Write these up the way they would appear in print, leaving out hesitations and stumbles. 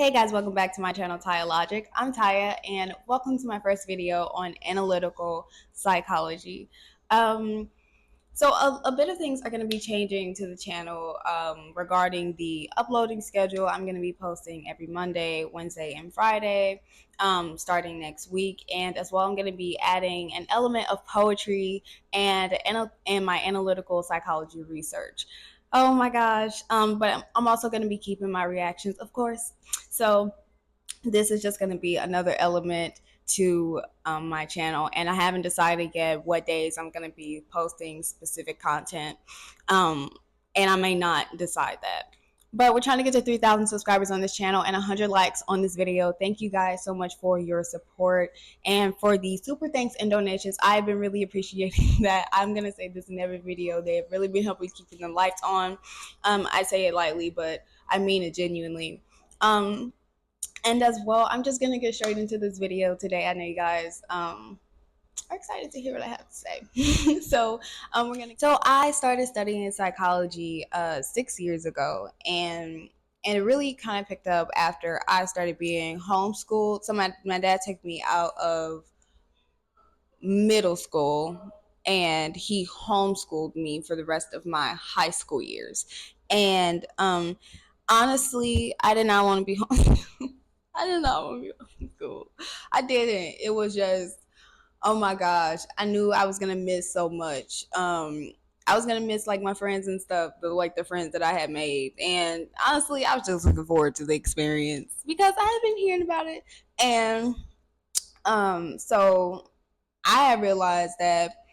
Hey guys, welcome back to my channel, Taya Logic. I'm Taya, and welcome to my first video on analytical psychology. Um, so a bit of things are going to be changing to the channel regarding the uploading schedule. I'm going to be posting every Monday, Wednesday, and Friday starting next week. And as well, I'm going to be adding an element of poetry and my analytical psychology research. Oh my gosh. But I'm also going to be keeping my reactions, of course. So this is just going to be another element to my channel, and I haven't decided yet what days I'm going to be posting specific content, and I may not decide that. But we're trying to get to 3,000 subscribers on this channel and 100 likes on this video. Thank you guys so much for your support and for the super thanks and donations. I've been really appreciating that. I'm going to say this in every video. They've really been helping keeping the lights on. I say it lightly, but I mean it genuinely. And as well, I'm just going to get straight into this video today. I know you guys are excited to hear what I have to say. So I started studying psychology 6 years ago, and it really kind of picked up after I started being homeschooled. So my dad took me out of middle school, and he homeschooled me for the rest of my high school years. And honestly, I did not want to be home. I did not want to be homeschooled. I didn't. It was just, oh my gosh, I knew I was gonna miss so much. I was gonna miss like my friends and stuff, the friends that I had made. And honestly, I was just looking forward to the experience because I had been hearing about it. And so I had realized that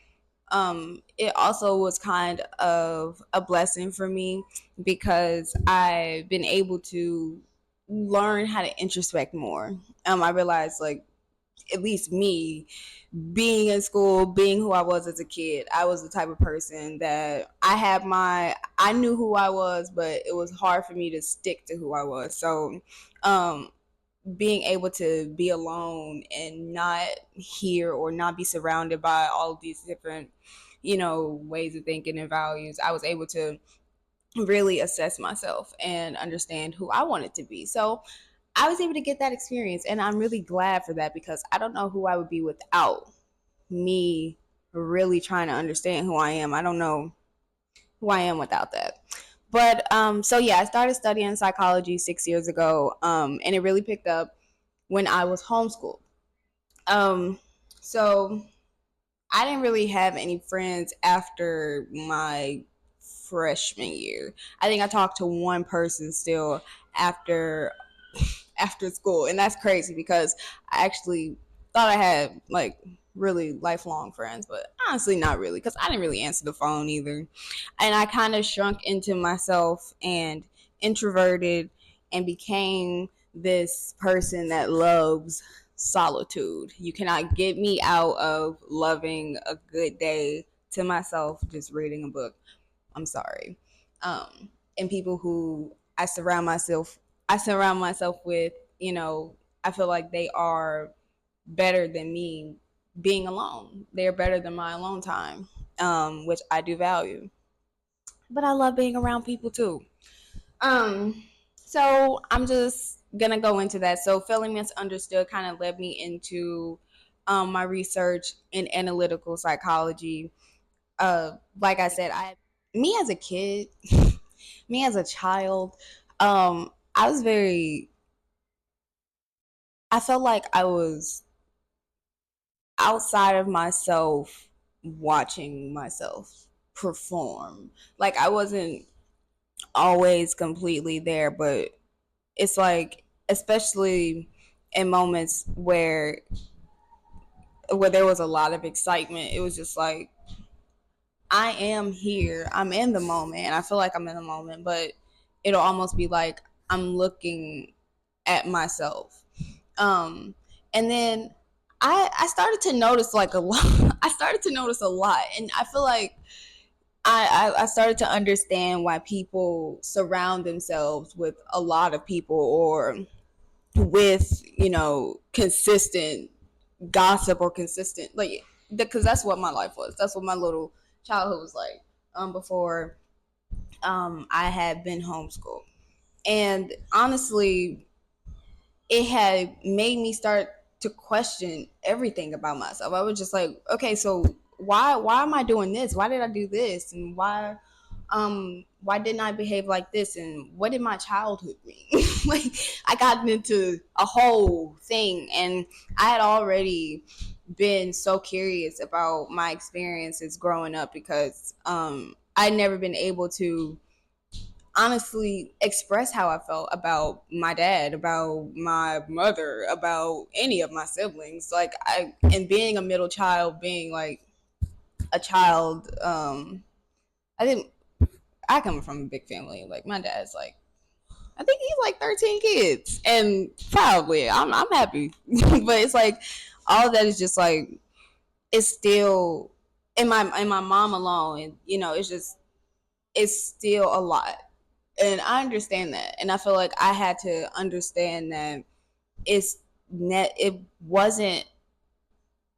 it also was kind of a blessing for me because I've been able to learn how to introspect more. I realized, like, at least me, being in school, being who I was as a kid, I was the type of person that I knew who I was, but it was hard for me to stick to who I was. So, being able to be alone and not hear or not be surrounded by all of these different, ways of thinking and values, I was able to really assess myself and understand who I wanted to be. So I was able to get that experience, and I'm really glad for that because I don't know who I would be without me really trying to understand who I am. I don't know who I am without that. But so yeah, I started studying psychology 6 years ago, and it really picked up when I was homeschooled. So I didn't really have any friends after my freshman year. I think I talked to one person still after school, and that's crazy because I actually thought I had like really lifelong friends, but honestly not really because I didn't really answer the phone either. And I kind of shrunk into myself and introverted and became this person that loves solitude. You cannot get me out of loving a good day to myself just reading a book. I'm sorry. And people who I surround myself with, I feel like they are better than me being alone. They're better than my alone time, which I do value. But I love being around people too. So I'm just gonna go into that. So feeling misunderstood kind of led me into my research in analytical psychology. Like I said, me as a kid, me as a child, I was very. I felt like I was outside of myself watching myself perform. Like I wasn't always completely there, but it's like, especially in moments where there was a lot of excitement, it was just like I am here. I'm in the moment and I feel like I'm in the moment, but it'll almost be like I'm looking at myself. And then I started to notice like a lot. I started to notice a lot, and I feel like I started to understand why people surround themselves with a lot of people or with consistent gossip or consistent like because that's what my life was. That's what my little childhood was like before I had been homeschooled. And honestly, it had made me start to question everything about myself. I was just like, okay, so why am I doing this? Why did I do this? And why didn't I behave like this? And what did my childhood mean? Like, I got into a whole thing, and I had already been so curious about my experiences growing up because I'd never been able to honestly express how I felt about my dad, about my mother, about any of my siblings. Like, and being a middle child, being like a child, I didn't. I come from a big family. Like, my dad's like, I think he's like 13 kids, and probably I'm happy, but it's like all of that is just like it's still in my mom alone, and it's still a lot, and I understand that, and I feel like I had to understand that it wasn't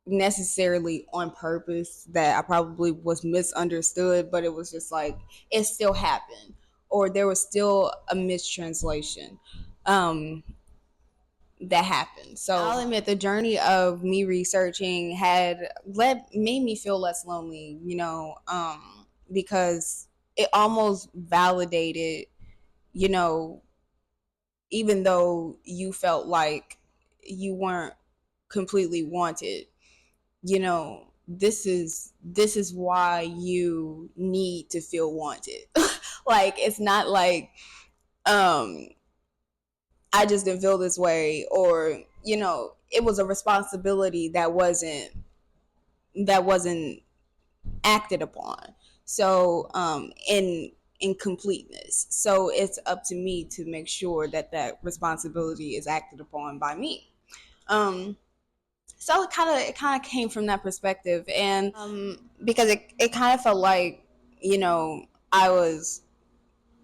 necessarily on purpose, that I probably was misunderstood, but it was just like it still happened, or there was still a mistranslation um that happened. So I'll admit the journey of me researching had made me feel less lonely, because it almost validated, you know, even though you felt like you weren't completely wanted, this is why you need to feel wanted. Like, it's not like um I just didn't feel this way, or it was a responsibility that wasn't acted upon. So in completeness, so it's up to me to make sure that responsibility is acted upon by me. um so it kind of came from that perspective, and because it kind of felt like,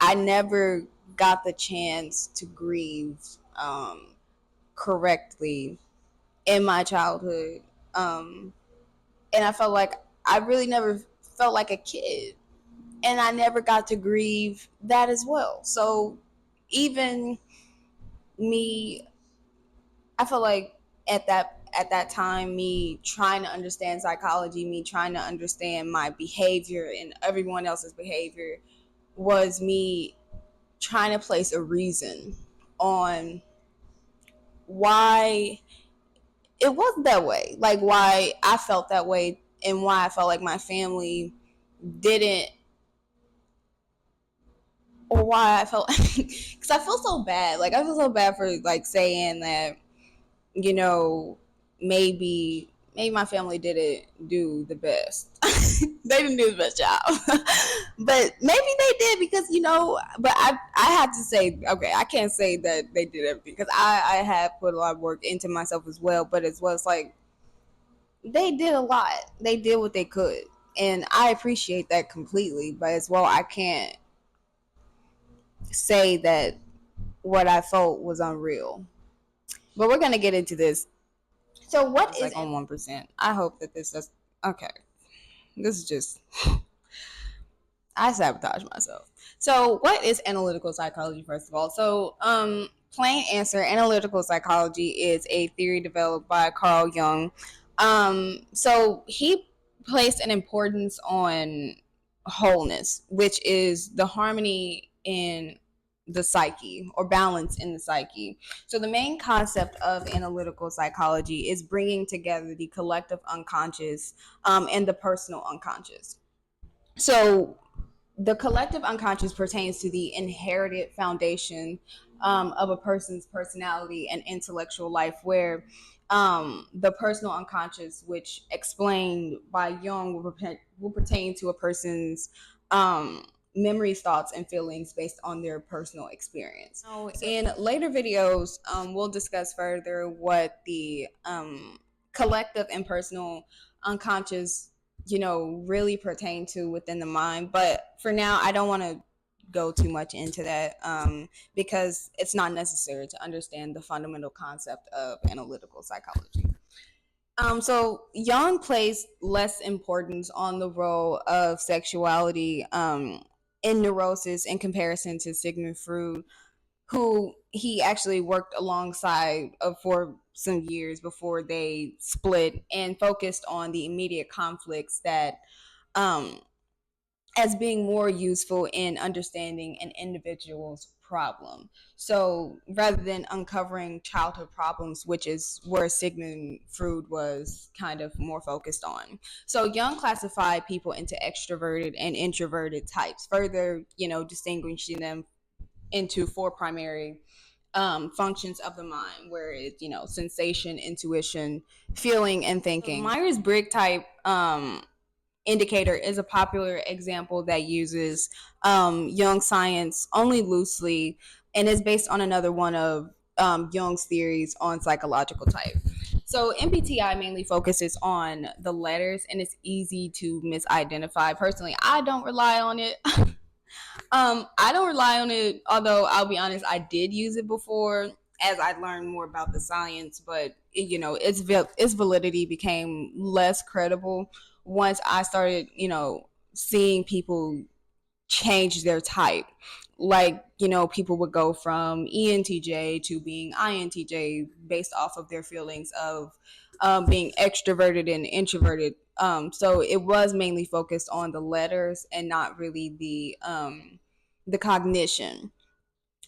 I never got the chance to grieve correctly in my childhood. And I felt like I really never felt like a kid, and I never got to grieve that as well. So even me, I feel like at that time, me trying to understand psychology, me trying to understand my behavior and everyone else's behavior, was me trying to place a reason on why it was that way, like why I felt that way, and why I felt like my family didn't, or why I felt because I feel so bad. Like, I feel so bad for like saying that, you know, maybe my family didn't do the best. They didn't do the best job. But maybe they did, because but I have to say, okay, I can't say that they did everything, because I have put a lot of work into myself as well, but as well, it's like they did a lot. They did what they could, and I appreciate that completely. But as well, I can't say that what I felt was unreal. But we're gonna get into this. So what is like on 1%? I hope that this does. Okay, this is just I sabotage myself. So what is analytical psychology, first of all? So plain answer, analytical psychology is a theory developed by Carl Jung. So he placed an importance on wholeness, which is the harmony in the psyche, or balance in the psyche. So the main concept of analytical psychology is bringing together the collective unconscious and the personal unconscious. So the collective unconscious pertains to the inherited foundation of a person's personality and intellectual life, where the personal unconscious, which explained by Jung, will pertain to a person's memories, thoughts, and feelings based on their personal experience. So in later videos, we'll discuss further what the collective and personal unconscious really pertain to within the mind. But for now, I don't want to go too much into that, because it's not necessary to understand the fundamental concept of analytical psychology. So Jung placed less importance on the role of sexuality in neurosis in comparison to Sigmund Freud. who he actually worked alongside for some years before they split, and focused on the immediate conflicts that um, as being more useful in understanding an individual's problem. So rather than uncovering childhood problems, which is where Sigmund Freud was kind of more focused on. So Jung classified people into extroverted and introverted types, further, distinguishing them into four primary functions of the mind, where it's, sensation, intuition, feeling, and thinking. So Myers-Briggs type indicator is a popular example that uses Jung science only loosely, and is based on another one of Jung's theories on psychological type. So MBTI mainly focuses on the letters, and it's easy to misidentify. Personally, I don't rely on it. I don't rely on it, although I'll be honest, I did use it before as I learned more about the science, but its validity became less credible once I started, seeing people change their type. Like, people would go from ENTJ to being INTJ based off of their feelings of being extroverted and introverted. So it was mainly focused on the letters and not really the cognition.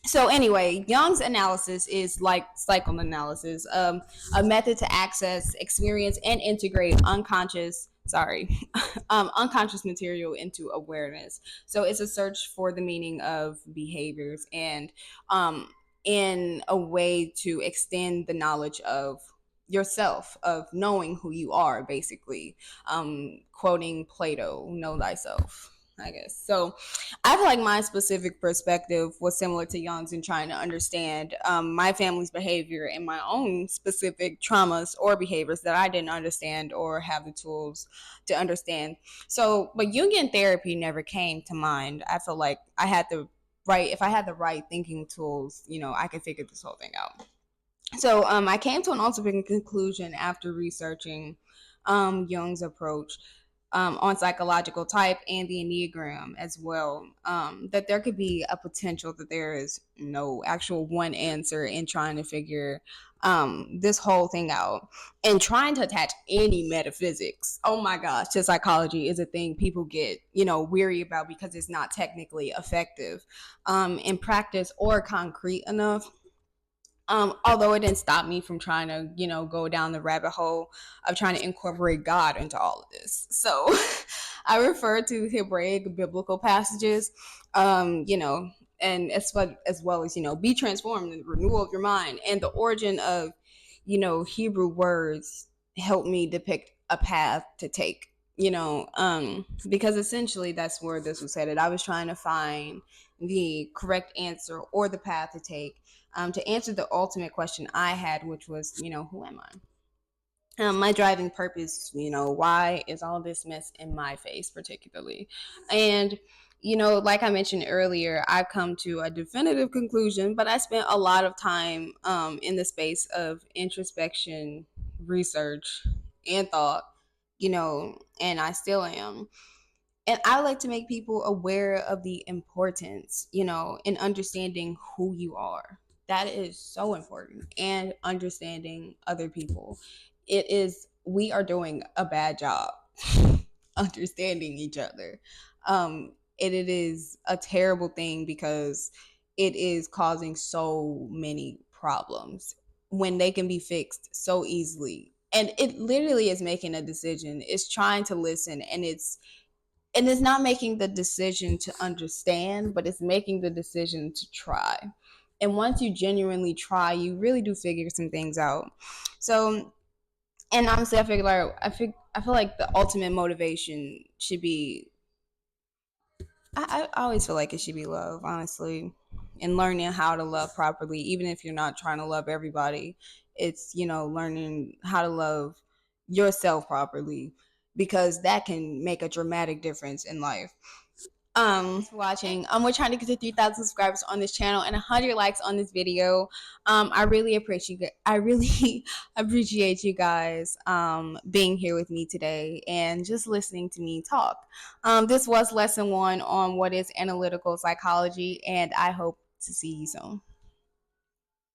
So anyway, Jung's analysis is like psychoanalysis, a method to access, experience, and integrate unconscious material into awareness. So it's a search for the meaning of behaviors, and in a way to extend the knowledge of yourself, of knowing who you are, basically. Quoting Plato, know thyself, I guess. So I feel like my specific perspective was similar to Young's in trying to understand my family's behavior and my own specific traumas or behaviors that I didn't understand or have the tools to understand. So, but Jungian therapy never came to mind. I feel like if I had the right thinking tools, I could figure this whole thing out. So I came to an ultimate conclusion after researching Jung's approach on psychological type and the Enneagram as well, that there could be a potential that there is no actual one answer in trying to figure this whole thing out, and trying to attach any metaphysics, oh my gosh, to psychology is a thing people get, weary about because it's not technically effective in practice or concrete enough. Although it didn't stop me from trying to, go down the rabbit hole of trying to incorporate God into all of this. So I refer to Hebraic biblical passages, and as well as, be transformed in the renewal of your mind. And the origin of, Hebrew words helped me depict a path to take, because essentially that's where this was headed. I was trying to find the correct answer or the path to take, to answer the ultimate question I had, which was, who am I? My driving purpose, why is all this mess in my face, particularly? And, like I mentioned earlier, I've come to a definitive conclusion, but I spent a lot of time in the space of introspection, research, and thought, and I still am. And I like to make people aware of the importance, in understanding who you are. That is so important. And understanding other people. We are doing a bad job understanding each other. It is a terrible thing because it is causing so many problems when they can be fixed so easily. And it literally is making a decision. It's trying to listen, and it's not making the decision to understand, but it's making the decision to try. And once you genuinely try, you really do figure some things out. So, and honestly, I feel like the ultimate motivation should be. I always feel like it should be love, honestly, and learning how to love properly, even if you're not trying to love everybody. It's, learning how to love yourself properly, because that can make a dramatic difference in life. Watching. We're trying to get to 3,000 subscribers on this channel and 100 likes on this video. I really appreciate you guys being here with me today and just listening to me talk. This was lesson 1 on what is analytical psychology, and I hope to see you soon.